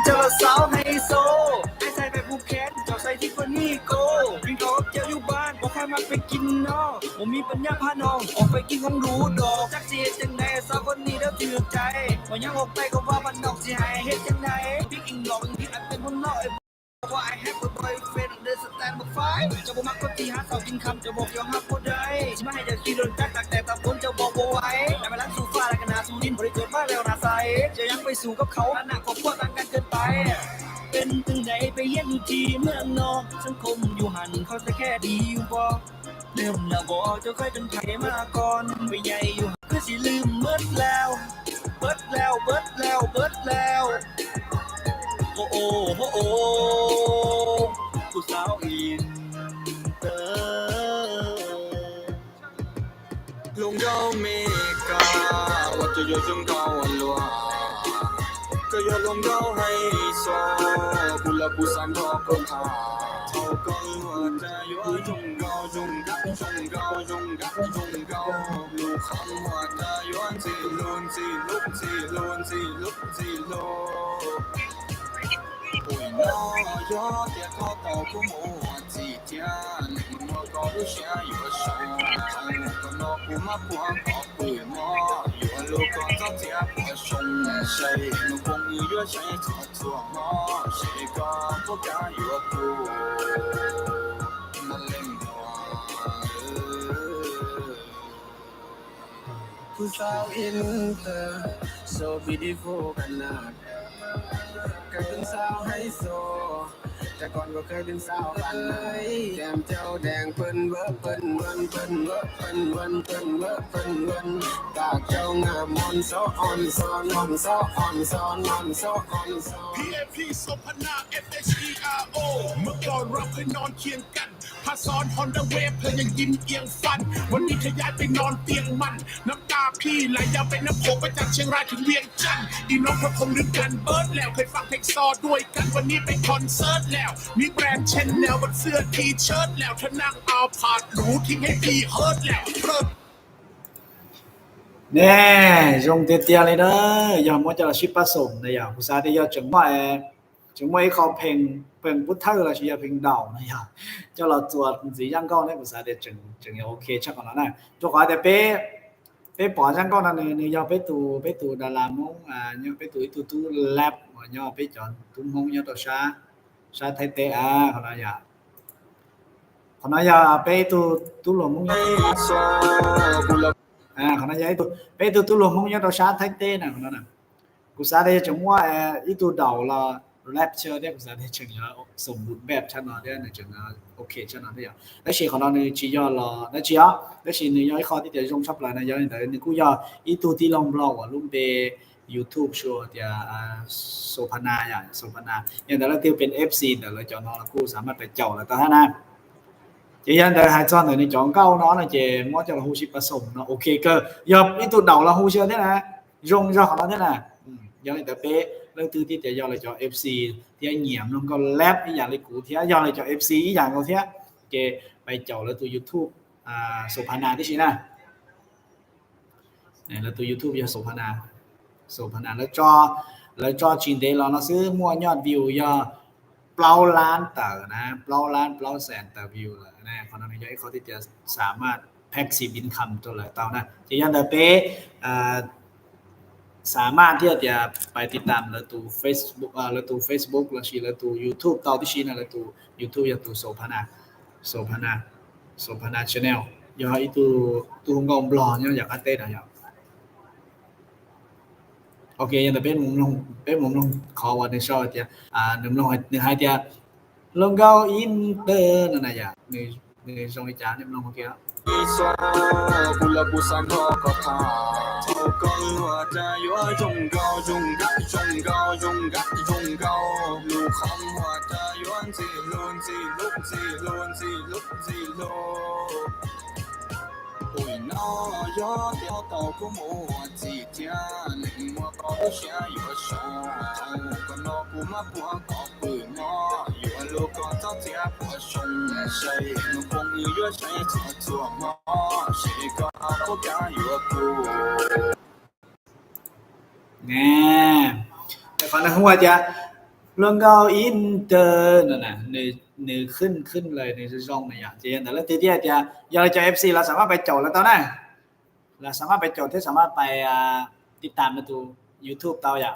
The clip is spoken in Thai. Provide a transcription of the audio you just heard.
เจอสาวไฮโซไอ้ใส่แบบผูกแขนเจ้าใส่ที่คนนี้โกวิ่งเขาเจ้าอยู่บ้านบอกให้มาไปกินเนาะผมมีปัญญาพาน้องออกไปกินของหรูดอกจักสิเฮ็ดจังไดสาวคนนี้เด้อถือใจบ่ยังออกไปก็ว่ามันนอกสิให้เฮ็ดจังไดพี่อิงหลอกพี่อันเป็นคนนอกว่า I have a boyfriend understand my fight จะบ่มักคนที่หาเช้ากินค่ำจะบอกยอมรับบ่ได้สิมาให้เจ้าขี่รถจักรแต่ตะบนจะบอกบ่ไหวแต่มาลังสู่ฟ้าแล้วก็นาสู่ดินบ่ได้เกิดมาแล้วนาใสจะยังไปสู่กับเขาอนาคตครัวต่างกันเกินไปเป็นจังไดไปเรียนอยู่ที่เมืองนอกสังคมอยู่หันเขาจะแค่ดีอยู่บ่เริ่มแล้วบ่เจ้าเคยเป็นไผมาก่อนไปใหญ่อยู่คือสิลืมเบิดแล้วโอ้โอ้โอ้โอ้ผู้สาวอินเตอร์ลงดาวเมกาว่าจะอยู่จงดาวลัวก็อย่าลงดาวให้โซบุลบุสันทอคนทาเท่ากันว่าจะอยู่จงดาวจงกัดลูกคำว่าจะย้อนสิลุนสิลุก我有点高到不摸几天，你莫搞路线有手，我那不嘛不搞不嘛，有路搞早点不凶，谁能帮你越谁做嘛，谁敢不敢越过，那领导。ผู้สาวอินเตอร์ so beautiful ขนาดเคยเป็นสาวไฮโซแต่ก่อนก็เคยเป็นสาวบ้านนาแก้มเจ้าแดงเปิ้นเว้อเปิ้นวันตาเจ้างามมอนซ้อนซ้อน PAP สมพนา FHERO เมื่อก่อนเราเคยนอนเคียงกันพาซ้อน Honda Wave เธอยังยิ้มเอียงฟันวันนี้เธอย้ายไปนอนเตียงมันน้ำตาพี่ไหลยาวเป็นน้ำโขงไปจากเชียงรายถึงเวียงจันทร์อีน้องพระคงนึกกันเบิร์ดแล้วเคยฟังเพลงซอด้วยกันวันนี้ไปคอนเสิร์ตแล้วมีแบรนด์เชนแนลบนเสื้อทีเชิ้ตแล้วเธอนั่งเอาผาดหรูทิ้งให้พี่เฮิร์ตแล้วnè dùng tiền tiền này đó giờ muốn cho là ship phát sủng này giờผู้ชายที่giờ chúng màyเขาเพลงพุทธะlà chỉ làเพลงđầu này giờ cho làตัวgìยังก็เนี่ยผู้ชายที่จึงโอเคchắc còn là cho khỏi để bé bỏยังก็là này giờ bé tụ đà la mông nhớ bé tụ lab nhớ bé chọn tụ mông nhớ tụ sa thay tê còn là giờ bé tụ lồng mông nhớ còn nó vậy tôi luôn không nhớ đâu sát thấy thế nào nó nèกูซาได้จังว่าอีตัวดาวละแรปเชอร์เนี่ยกูซาได้จังว่าสมบูรณ์แบบชั้นนั้นเนี่ยจังโอเคชั้นนั้นเนี่ยแล้วสิ่งของเราเนี่ยจียอละแล้วจีอ่ะแล้วสิ่งนี้ย้อยข้อที่เดี๋ยวจงชอบเลยนะย้อยเดี๋ยวนี่กูยออีตัวที่ลองบล็อกว่าลุ่มเบYouTube ชัวร์เดี๋ยวโซพนาอย่างเดี๋ยวเราที่เป็น FC เดี๋ยวเราจะนอนกูสามารถไปเจาะแล้วตอนนั้นนะchỉ anh đời hai con này chọn câu nó là chỉ mỗi cho là hú ship sủng nó ok cơ giờ cái tụt đầu là hú chưa thế này dùng cho họ thế này giờ này tập bé lần thứ tiếp theo giờ là cho FC thì anh nhiễm nó có lép cái dạng này cũ thì giờ là cho FC cái dạng có thế ok bài chọn là từ YouTube Sophana thế gì nè này là từ YouTube cho Sophana nó cho chín đấy là nó sẽ mua nhọt view giờเปล่าล้านเต๋อนะเปล่าล้านเปล่าแสนเต๋อวิวเลยนะคนนั้นย้อยเขาที่จะสามารถแพ็กซีบินคำตัวเลยเต๋อนะจะยันเดเป้สามารถที่จะไปติดตามเราตัว Facebook เราตัว Facebook เราชีเราตัว YouTube เต๋อที่ชีนะเราตัว YouTube อย่างตัวโซพานา channel ย้อยตัวงงบล็อกเนี่ยอยากอัปเดตอะไรok nhưng mà bên mùng long khó vàoในshow thì nằm long hai tia long cao inter này à người trong cái chán nằm long kia ôi nó gió theo tàu của mùa gì cha lệnh mùa có xe vừa sầu còn nó cũng mắc quá có bự nó vừa lô con tao theo của sông say nó không như vừa say chua mò chỉ có có cả vừa cô nè phần này không qua chưa เรื่องเกาอินเตอร์นั่นน่ะในขึ้นเลยในช่องในอย่างเจนแต่ละทีเดียวจะอยากจะ FC เราสามารถไปโจทย์แล้วตอนนั้นเราสามารถไปโจทย์ที่สามารถไปติดตามมาดู YouTube เตาอย่าง